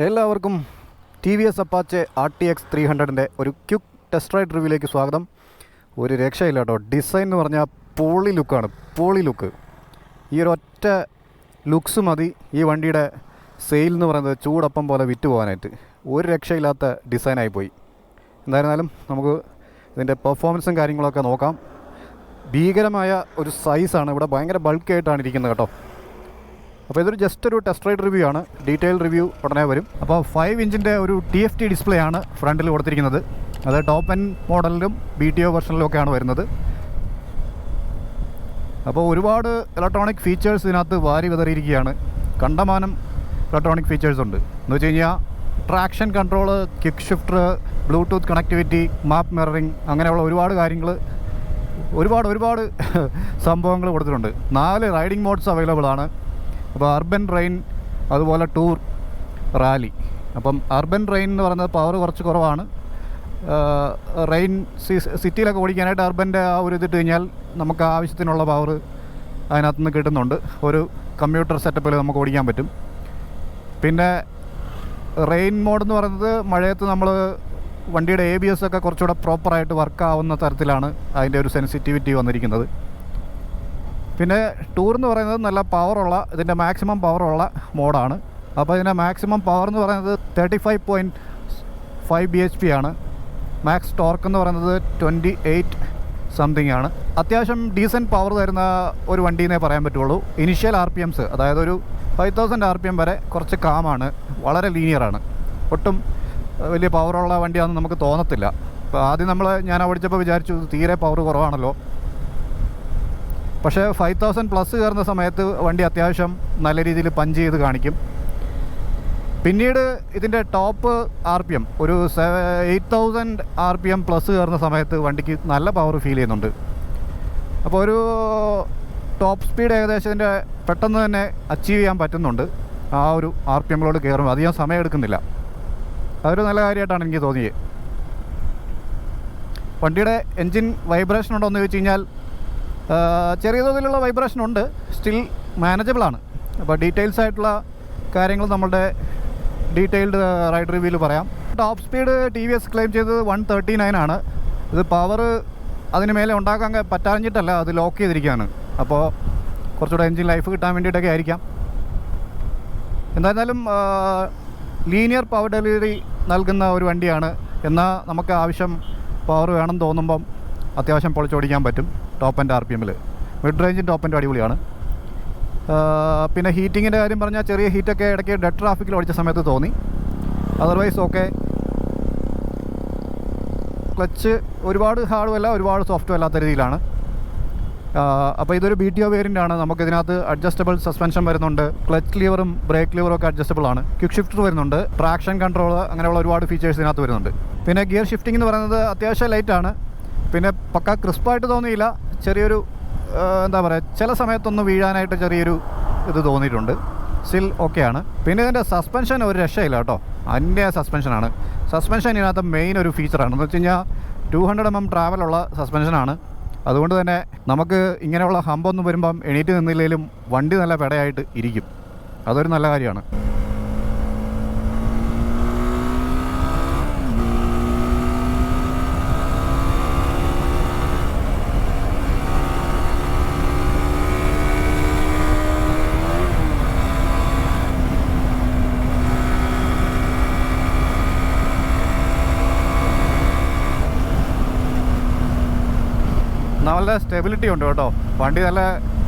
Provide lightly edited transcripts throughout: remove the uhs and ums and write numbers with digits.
എല്ലാവർക്കും T V S Apache RTX 300-ൻ്റെ ഒരു ക്വിക്ക് ടെസ്റ്റ് റൈഡ് റിവ്യൂയിലേക്ക് സ്വാഗതം. ഒരു രക്ഷയില്ല കേട്ടോ. ഡിസൈൻ എന്ന് പറഞ്ഞാൽ പോളി ലുക്കാണ്, പോളി ലുക്ക്. ഈ ഒരു ഒറ്റ ലുക്സ് മതി ഈ വണ്ടിയുടെ സെയിൽ എന്ന് പറയുന്നത് ചൂടപ്പം പോലെ വിറ്റ് പോകാനായിട്ട്. ഒരു രക്ഷയില്ലാത്ത ഡിസൈനായിപ്പോയി. എന്തായിരുന്നാലും നമുക്ക് ഇതിൻ്റെ പെർഫോമൻസും കാര്യങ്ങളൊക്കെ നോക്കാം. ഭീകരമായ ഒരു സൈസാണ്, ഇവിടെ ഭയങ്കര ബൾക്കായിട്ടാണ് ഇരിക്കുന്നത് കേട്ടോ. അപ്പോൾ ഇതൊരു ജസ്റ്റ് ഒരു ടെസ്റ്റ് റൈഡ് റിവ്യൂ ആണ്, ഡീറ്റെയിൽ റിവ്യൂ ഉടനെ വരും. അപ്പോൾ 5 ഇഞ്ചിൻ്റെ ഒരു TFT ഡിസ്പ്ലേ ആണ് ഫ്രണ്ടിൽ കൊടുത്തിരിക്കുന്നത്. അത് ടോപ്പ് എൻഡ് മോഡലിലും BTO വെർഷനിലും ഒക്കെയാണ് വരുന്നത്. അപ്പോൾ ഒരുപാട് ഇലക്ട്രോണിക് ഫീച്ചേഴ്സ് ഇതിനകത്ത് വാരി വിതറിയിരിക്കുകയാണ്. കണ്ടമാനം ഇലക്ട്രോണിക് ഫീച്ചേഴ്സ് ഉണ്ട്. എന്ന് വെച്ച് കഴിഞ്ഞാൽ traction control, kick shifter, bluetooth connectivity, map mirroring, അങ്ങനെയുള്ള ഒരുപാട് കാര്യങ്ങൾ, ഒരുപാട് സംഭവങ്ങൾ കൊടുത്തിട്ടുണ്ട്. 4 റൈഡിംഗ് മോഡ്സ് അവൈലബിൾ ആണ്. അപ്പോൾ അർബൻ റെയിൻ, അതുപോലെ ടൂർ, റാലി. അപ്പം അർബൻ റെയിൻ എന്ന് പറയുന്നത് പവർ കുറച്ച് കുറവാണ്. റെയിൻ സിറ്റിയിലൊക്കെ ഓടിക്കാനായിട്ട് അർബൻ്റെ ആ ഒരു ഇതിട്ട് കഴിഞ്ഞാൽ നമുക്ക് ആവശ്യത്തിനുള്ള പവർ അതിനകത്ത് നിന്ന് കിട്ടുന്നുണ്ട്. ഒരു കമ്പ്യൂട്ടർ സെറ്റപ്പിൽ നമുക്ക് ഓടിക്കാൻ പറ്റും. പിന്നെ റെയിൻ മോഡ് എന്ന് പറയുന്നത് മഴയത്ത് നമ്മൾ വണ്ടിയുടെ ABS ഒക്കെ കുറച്ചുകൂടെ പ്രോപ്പറായിട്ട് വർക്കാവുന്ന തരത്തിലാണ് അതിൻ്റെ ഒരു സെൻസിറ്റിവിറ്റി വന്നിരിക്കുന്നത്. പിന്നെ ടൂർ എന്ന് പറയുന്നത് നല്ല പവറുള്ള, ഇതിൻ്റെ മാക്സിമം പവറുള്ള മോഡാണ്. അപ്പോൾ ഇതിൻ്റെ മാക്സിമം പവർ എന്ന് പറയുന്നത് 35.5 bhp ആണ്. മാക്സ് ടോർക്ക് എന്ന് പറയുന്നത് 28 സംതിങ് ആണ്. അത്യാവശ്യം ഡീസൻറ്റ് പവർ തരുന്ന ഒരു വണ്ടിയെന്നേ പറയാൻ പറ്റുള്ളൂ. ഇനിഷ്യൽ RPMs, അതായത് ഒരു 5000 RPM വരെ കുറച്ച് കാമാണ്, വളരെ ലീനിയറാണ്. ഒട്ടും വലിയ പവറുള്ള വണ്ടിയാണെന്ന് നമുക്ക് തോന്നത്തില്ല. അപ്പോൾ ആദ്യം ഞാൻ ഓടിച്ചപ്പോൾ വിചാരിച്ചു തീരെ പവർ കുറവാണല്ലോ. പക്ഷേ 5000 പ്ലസ് കയറുന്ന സമയത്ത് വണ്ടി അത്യാവശ്യം നല്ല രീതിയിൽ പഞ്ച് ചെയ്ത് കാണിക്കും. പിന്നീട് ഇതിൻ്റെ ടോപ്പ് RPM ഒരു 8000 RPM പ്ലസ് കയറുന്ന സമയത്ത് വണ്ടിക്ക് നല്ല പവർ ഫീൽ ചെയ്യുന്നുണ്ട്. അപ്പോൾ ഒരു ടോപ്പ് സ്പീഡ് ഏകദേശം ഇതിൻ്റെ പെട്ടെന്ന് തന്നെ അച്ചീവ് ചെയ്യാൻ പറ്റുന്നുണ്ട്. ആ ഒരു RPMകളോട് കയറുമ്പോൾ അധികം സമയം എടുക്കുന്നില്ല. അതൊരു നല്ല കാര്യമായിട്ടാണ് എനിക്ക് തോന്നിയത്. വണ്ടിയുടെ എൻജിൻ വൈബ്രേഷൻ ഉണ്ടോ എന്ന് ചോദിച്ചു കഴിഞ്ഞാൽ ചെറിയ തോതിലുള്ള വൈബ്രേഷൻ ഉണ്ട്, സ്റ്റിൽ മാനേജബിളാണ്. അപ്പോൾ ഡീറ്റെയിൽസ് ആയിട്ടുള്ള കാര്യങ്ങൾ നമ്മളുടെ ഡീറ്റെയിൽഡ് റൈഡ് റിവ്യൂവിൽ പറയാം. ടോപ്പ് സ്പീഡ് TVS ക്ലെയിം ചെയ്തത് 139 ആണ്. ഇത് പവർ അതിന് മേലെ ഉണ്ടാക്കാൻ പറ്റാഞ്ഞിട്ടല്ല, അത് ലോക്ക് ചെയ്തിരിക്കുകയാണ്. അപ്പോൾ കുറച്ചുകൂടെ എൻജിൻ ലൈഫ് കിട്ടാൻ വേണ്ടിയിട്ടൊക്കെ ആയിരിക്കാം. എന്തായിരുന്നാലും ലീനിയർ പവർ ഡെലിവറി നൽകുന്ന ഒരു വണ്ടിയാണ്. എന്നാൽ നമുക്ക് ആവശ്യം പവർ വേണം തോന്നുമ്പം അത്യാവശ്യം പൊളിച്ചോടിക്കാൻ പറ്റും. ടോപ്പ് ആൻഡ് RPMൽ മിഡ് റേഞ്ചും ടോപ്പ് ആൻഡ് അടിപൊളിയാണ്. പിന്നെ ഹീറ്റിങ്ങിൻ്റെ കാര്യം പറഞ്ഞാൽ ചെറിയ ഹീറ്റൊക്കെ ഇടയ്ക്ക് ഡെഡ് ട്രാഫിക്കിൽ ഓടിച്ച സമയത്ത് തോന്നി. Otherwise okay. ക്ലച്ച് ഒരുപാട് ഹാർഡും അല്ല, ഒരുപാട് സോഫ്റ്റും അല്ലാത്ത രീതിയിലാണ്. അപ്പോൾ ഇതൊരു BTO വേരിയൻ്റ് ആണ്. നമുക്കിതിനകത്ത് അഡ്ജസ്റ്റബിൾ സസ്പെൻഷൻ വരുന്നുണ്ട്. ക്ലച്ച് ലിവറും ബ്രേക്ക് ലിവറും ഒക്കെ അഡ്ജസ്റ്റബിൾ ആണ്. ക്വിക്ക് ഷിഫ്റ്റർ വരുന്നുണ്ട്. ട്രാക്ഷൻ കൺട്രോൾ, അങ്ങനെയുള്ള ഒരുപാട് ഫീച്ചേഴ്സ് ഇതിനകത്ത് വരുന്നുണ്ട്. പിന്നെ ഗിയർ ഷിഫ്റ്റിംഗ് എന്ന് പറയുന്നത് അത്യാവശ്യം ലൈറ്റാണ്. പിന്നെ പക്ക ക്രിസ്പായിട്ട് തോന്നിയില്ല. ചെറിയൊരു എന്താ പറയുക, ചില സമയത്തൊന്ന് വീഴാനായിട്ട് ചെറിയൊരു ഇത് തോന്നിയിട്ടുണ്ട്. സ്റ്റിൽ ഓക്കെയാണ്. പിന്നെ ഇതിൻ്റെ സസ്പെൻഷൻ ഒരു രക്ഷയില്ല കേട്ടോ. അതിൻ്റെ സസ്പെൻഷനാണ്. സസ്പെൻഷൻ ഇതിനകത്ത് മെയിൻ ഒരു ഫീച്ചറാണ്. എന്ന് വെച്ച് കഴിഞ്ഞാൽ 200 mm ട്രാവലുള്ള സസ്പെൻഷനാണ്. അതുകൊണ്ട് തന്നെ നമുക്ക് ഇങ്ങനെയുള്ള ഹമ്പൊന്നും വരുമ്പം എണീറ്റ് നിന്നില്ലെങ്കിലും വണ്ടി നല്ല പെടയായിട്ട് ഇരിക്കും. അതൊരു നല്ല കാര്യമാണ്. നല്ല സ്റ്റെബിലിറ്റി ഉണ്ട് കേട്ടോ. വണ്ടി നല്ല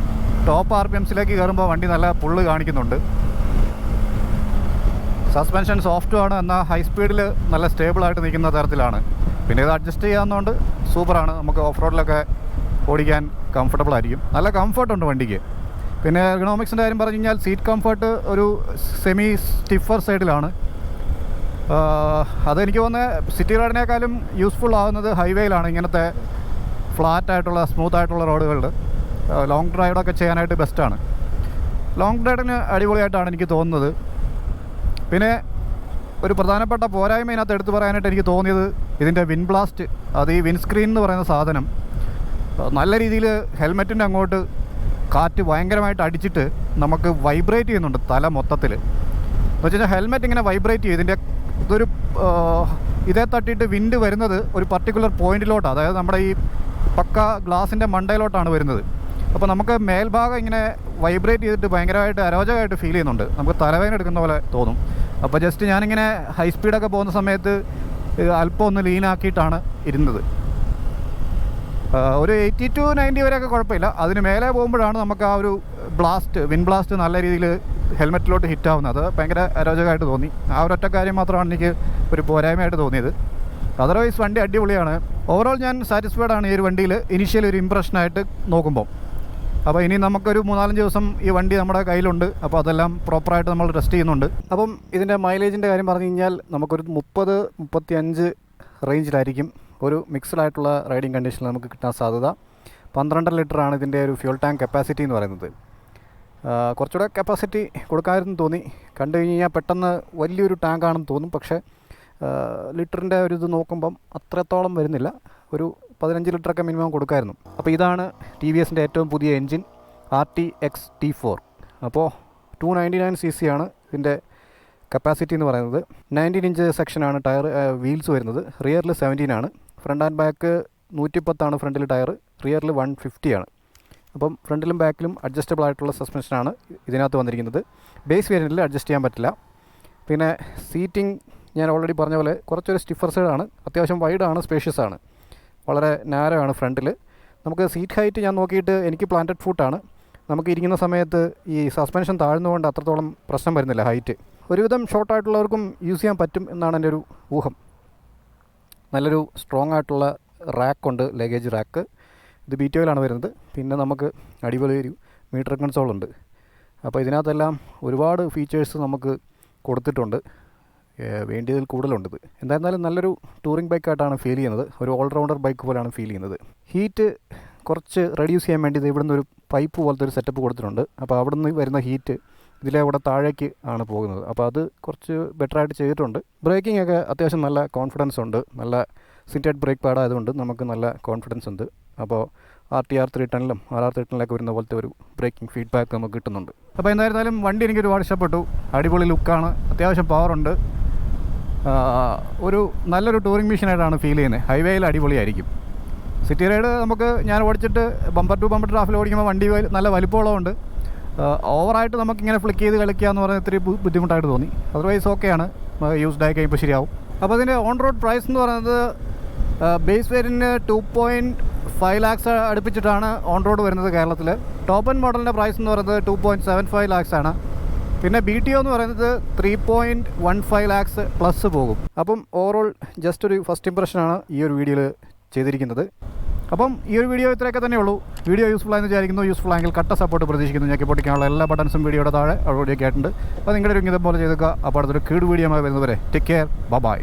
ടോപ്പ് RPMസിലേക്ക് കയറുമ്പോൾ വണ്ടി നല്ല പുള്ള് കാണിക്കുന്നുണ്ട്. സസ്പെൻഷൻ സോഫ്റ്റുമാണ്, എന്നാൽ ഹൈ സ്പീഡിൽ നല്ല സ്റ്റേബിളായിട്ട് നിൽക്കുന്ന തരത്തിലാണ്. പിന്നെ ഇത് അഡ്ജസ്റ്റ് ചെയ്യാവുന്നതുകൊണ്ട് സൂപ്പറാണ്. നമുക്ക് ഓഫ് റോഡിലൊക്കെ ഓടിക്കാൻ കംഫർട്ടബിൾ ആയിരിക്കും. നല്ല കംഫർട്ടുണ്ട് വണ്ടിക്ക്. പിന്നെ എർഗണോമിക്സിൻ്റെ കാര്യം പറഞ്ഞു കഴിഞ്ഞാൽ സീറ്റ് കംഫർട്ട് ഒരു സെമി സ്റ്റിഫർ സൈഡിലാണ്. അതെനിക്ക് തോന്നുന്നത് സിറ്റി റൈഡിനേക്കാളും യൂസ്ഫുൾ ആകുന്നത് ഹൈവേയിലാണ്. ഇങ്ങനത്തെ ഫ്ലാറ്റായിട്ടുള്ള സ്മൂത്തായിട്ടുള്ള റോഡുകളിൽ ലോങ് ഡ്രൈവൊക്കെ ചെയ്യാനായിട്ട് ബെസ്റ്റാണ്. ലോങ് ഡ്രൈവിന് അടിപൊളിയായിട്ടാണ് എനിക്ക് തോന്നുന്നത്. പിന്നെ ഒരു പ്രധാനപ്പെട്ട പോരായ്മ ഇതിനകത്ത് എടുത്തു പറയാനായിട്ട് എനിക്ക് തോന്നിയത് ഇതിൻ്റെ വിൻ ബ്ലാസ്റ്റ്. അത് ഈ വിൻസ്ക്രീൻ എന്ന് പറയുന്ന സാധനം നല്ല രീതിയിൽ ഹെൽമെറ്റിൻ്റെ അങ്ങോട്ട് കാറ്റ് ഭയങ്കരമായിട്ട് അടിച്ചിട്ട് നമുക്ക് വൈബ്രേറ്റ് ചെയ്യുന്നുണ്ട് തല മൊത്തത്തിൽ. എന്ന് വെച്ച് കഴിഞ്ഞാൽ ഹെൽമെറ്റ് ഇങ്ങനെ വൈബ്രേറ്റ് ചെയ്യും. ഇതൊരു ഇതേ തട്ടിയിട്ട് വിൻഡ് വരുന്നത് ഒരു പർട്ടിക്കുലർ പോയിന്റിലോട്ടാണ്, അതായത് നമ്മുടെ ഈ പക്ക ഗ്ലാസിൻ്റെ മണ്ടയിലോട്ടാണ് വരുന്നത്. അപ്പോൾ നമുക്ക് മേൽഭാഗം ഇങ്ങനെ വൈബ്രേറ്റ് ചെയ്തിട്ട് ഭയങ്കരമായിട്ട് അരോചകമായിട്ട് ഫീൽ ചെയ്യുന്നുണ്ട്, നമുക്ക് തലവേദന എടുക്കുന്ന പോലെ തോന്നും. അപ്പോൾ ജസ്റ്റ് ഞാനിങ്ങനെ ഹൈ സ്പീഡൊക്കെ പോകുന്ന സമയത്ത് അല്പം ഒന്ന് ലീനാക്കിയിട്ടാണ് ഇരുന്നത്. ഒരു 80 to 90 വരെയൊക്കെ കുഴപ്പമില്ല. അതിന് മേലെ പോകുമ്പോഴാണ് നമുക്ക് ആ ഒരു വിൻ ബ്ലാസ്റ്റ് നല്ല രീതിയിൽ ഹെൽമെറ്റിലോട്ട് ഹിറ്റ് ആവുന്നത്. അത് ഭയങ്കര അരോചകമായിട്ട് തോന്നി. ആ ഒരൊറ്റ കാര്യം മാത്രമാണ് എനിക്ക് ഒരു പോരായ്മയായിട്ട് തോന്നിയത്. അതർവൈസ് വണ്ടി അടിപൊളിയാണ്. ഓവറോൾ ഞാൻ സാറ്റിസ്ഫൈഡ് ആണ് ഈ ഒരു വണ്ടിയിൽ, ഇനീഷ്യൽ ഒരു ഇമ്പ്രഷനായിട്ട് നോക്കുമ്പോൾ. അപ്പോൾ ഇനി നമുക്കൊരു 3-4 ദിവസം ഈ വണ്ടി നമ്മുടെ കയ്യിലുണ്ട്. അപ്പോൾ അതെല്ലാം പ്രോപ്പറായിട്ട് നമ്മൾ ടെസ്റ്റ് ചെയ്യുന്നുണ്ട്. അപ്പം ഇതിൻ്റെ മൈലേജിൻ്റെ കാര്യം പറഞ്ഞു കഴിഞ്ഞാൽ നമുക്കൊരു 30-35 റേഞ്ചിലായിരിക്കും ഒരു മിക്സ്ഡ് ആയിട്ടുള്ള റൈഡിങ് കണ്ടീഷനിൽ നമുക്ക് കിട്ടാൻ സാധ്യത. 12 ലിറ്ററാണ് ഇതിൻ്റെ ഒരു ഫ്യൂൽ ടാങ്ക് കപ്പാസിറ്റി എന്ന് പറയുന്നത്. കുറച്ചുകൂടെ കപ്പാസിറ്റി കൊടുക്കാമെന്ന് തോന്നി. കണ്ടു കഴിഞ്ഞാൽ പെട്ടെന്ന് വലിയൊരു ടാങ്കാണെന്ന് തോന്നും, പക്ഷേ ലിറ്ററിൻ്റെ ഒരു ഇത് നോക്കുമ്പം അത്രത്തോളം വരുന്നില്ല. ഒരു 15 ലിറ്ററൊക്കെ മിനിമം കൊടുക്കാമായിരുന്നു. അപ്പോൾ ഇതാണ് ടി വി എസിൻ്റെ ഏറ്റവും പുതിയ എൻജിൻ RTX T4. അപ്പോൾ 299 cc ആണ് ഇതിൻ്റെ കപ്പാസിറ്റി എന്ന് പറയുന്നത്. 19 ഇഞ്ച് സെക്ഷനാണ് ടയർ വീൽസ് വരുന്നത്. റിയറിൽ 17 ആണ്. ഫ്രണ്ട് ആൻഡ് ബാക്ക് 110 ആണ് ഫ്രണ്ടിൽ ടയർ, റിയറിൽ 150 ആണ്. അപ്പം ഫ്രണ്ടിലും ബാക്കിലും അഡ്ജസ്റ്റബിൾ ആയിട്ടുള്ള സസ്പെൻഷനാണ് ഇതിനകത്ത് വന്നിരിക്കുന്നത്. ബേസ് വേരിയൻറ്റിൽ അഡ്ജസ്റ്റ് ചെയ്യാൻ പറ്റില്ല. പിന്നെ സീറ്റിംഗ് ഞാൻ ഓൾറെഡി പറഞ്ഞ പോലെ കുറച്ചൊരു സ്റ്റിഫർ സൈഡാണ്, അത്യാവശ്യം വൈഡാണ്, സ്പേഷ്യസ് ആണ്, വളരെ നാരോ ആണ് ഫ്രണ്ടിൽ. നമുക്ക് സീറ്റ് ഹൈറ്റ് ഞാൻ നോക്കിയിട്ട് എനിക്ക് പ്ലാന്റഡ് ഫുട്ടാണ്. നമുക്ക് ഇരിക്കുന്ന സമയത്ത് ഈ സസ്പെൻഷൻ താഴ്ന്നുകൊണ്ട് അത്രത്തോളം പ്രശ്നം വരുന്നില്ല ഹൈറ്റ്. ഒരുവിധം ഷോർട്ടായിട്ടുള്ളവർക്കും യൂസ് ചെയ്യാൻ പറ്റും എന്നാണ് എൻ്റെ ഒരു ഊഹം. നല്ലൊരു സ്ട്രോങ് ആയിട്ടുള്ള റാക്കുണ്ട്, ലഗേജ് റാക്ക്. ഇത് BTOയിലാണ് വരുന്നത്. പിന്നെ നമുക്ക് അടിപൊളി ഒരു മീറ്റർ കൺസോളുണ്ട്. അപ്പോൾ ഇതിനകത്തെല്ലാം ഒരുപാട് ഫീച്ചേഴ്സ് നമുക്ക് കൊടുത്തിട്ടുണ്ട്, വേണ്ടിയതിൽ കൂടുതലുണ്ട്. ഇത് എന്തായിരുന്നാലും നല്ലൊരു ടൂറിംഗ് ബൈക്കായിട്ടാണ് ഫീൽ ചെയ്യുന്നത്. ഒരു ഓൾറൗണ്ടർ ബൈക്ക് പോലെയാണ് ഫീൽ ചെയ്യുന്നത്. ഹീറ്റ് കുറച്ച് റെഡ്യൂസ് ചെയ്യാൻ വേണ്ടി ഇവിടുന്ന് ഒരു പൈപ്പ് പോലത്തെ ഒരു സെറ്റപ്പ് കൊടുത്തിട്ടുണ്ട്. അപ്പോൾ അവിടുന്ന് വരുന്ന ഹീറ്റ് ഇതിലൂടെ താഴേക്ക് ആണ് പോകുന്നത്. അപ്പോൾ അത് കുറച്ച് ബെറ്ററായിട്ട് ചെയ്തിട്ടുണ്ട്. ബ്രേക്കിംഗ് ഒക്കെ അത്യാവശ്യം നല്ല കോൺഫിഡൻസ് ഉണ്ട്. നല്ല സിൻറ്റഡ് ബ്രേക്ക് പാഡ് ആയതുകൊണ്ട് നമുക്ക് നല്ല കോൺഫിഡൻസ് ഉണ്ട്. അപ്പോൾ RTR 310-ലും RR 310-ലൊക്കെ വരുന്ന പോലത്തെ ഒരു ബ്രേക്കിംഗ് ഫീഡ്ബാക്ക് നമുക്ക് കിട്ടുന്നുണ്ട്. അപ്പോൾ എന്തായിരുന്നാലും വണ്ടി എനിക്ക് ഒരുപാട് ഇഷ്ടപ്പെട്ടു. അടിപൊളി ലുക്കാണ്, അത്യാവശ്യം പവറുണ്ട്. ഒരു നല്ലൊരു ടൂറിംഗ് മെഷീനായിട്ടാണ് ഫീൽ ചെയ്യുന്നത്. ഹൈവേയിൽ അടിപൊളിയായിരിക്കും. സിറ്റി റൈഡ് ഞാൻ ഓടിച്ചിട്ട് ബമ്പർ ടു ബമ്പർ ട്രാഫിൽ ഓടിക്കുമ്പോൾ വണ്ടി നല്ല വലിപ്പമുള്ളതുകൊണ്ട് ഓവറായിട്ട് നമുക്കിങ്ങനെ ഫ്ലിക്ക് ചെയ്ത് കളിക്കുക എന്ന് പറയുന്നത് ഇത്തിരി ബുദ്ധിമുട്ടായിട്ട് തോന്നി. അതർവൈസ് ഓക്കെയാണ്, യൂസ്ഡ് ആയി കഴിയുമ്പോൾ ശരിയാവും. അപ്പോൾ അതിൻ്റെ ഓൺ റോഡ് പ്രൈസ് എന്ന് പറയുന്നത് ബേസ് വേരിയൻറ്റിന് 2.5 lakhs അടുപ്പിച്ചിട്ടാണ് ഓൺ റോഡ് വരുന്നത് കേരളത്തിൽ. ടോപ്പ് എൻഡ് മോഡലിൻ്റെ പ്രൈസ് എന്ന് പറയുന്നത് 2.75 lakhs ആണ്. പിന്നെ BTO എന്ന് പറയുന്നത് 3.15 lakhs പ്ലസ് പോകും. അപ്പം ഓവറോൾ ജസ്റ്റ് ഒരു ഫസ്റ്റ് ഇംപ്രഷനാണ് ഈ ഒരു വീഡിയോയിൽ ചെയ്തിരിക്കുന്നത്. അപ്പം ഈ ഒരു വീഡിയോ ഇത്രയൊക്കെ തന്നെ ഉള്ളൂ. വീഡിയോ യൂസ്ഫുൾ ആയെന്ന് വിചാരിക്കുന്നു. യൂസ്ഫുൾ ആയെങ്കിൽ കട്ട സപ്പോർട്ട് പ്രതീക്ഷിക്കുന്നു. ഞങ്ങൾക്ക് പൊട്ടിക്കാനുള്ള എല്ലാ ബട്ടൺസും വീഡിയോയുടെ താഴെ ഓൾറെഡി ആയിട്ടുണ്ട്. അപ്പോൾ നിങ്ങളുടെ ഒരു ഇതുപോലെ ചെയ്തേക്കുക. അപ്പോൾ അടുത്തൊരു കീട് വീഡിയോ വരുന്നവരെ ടേക്ക് കെയർ, ബൈ.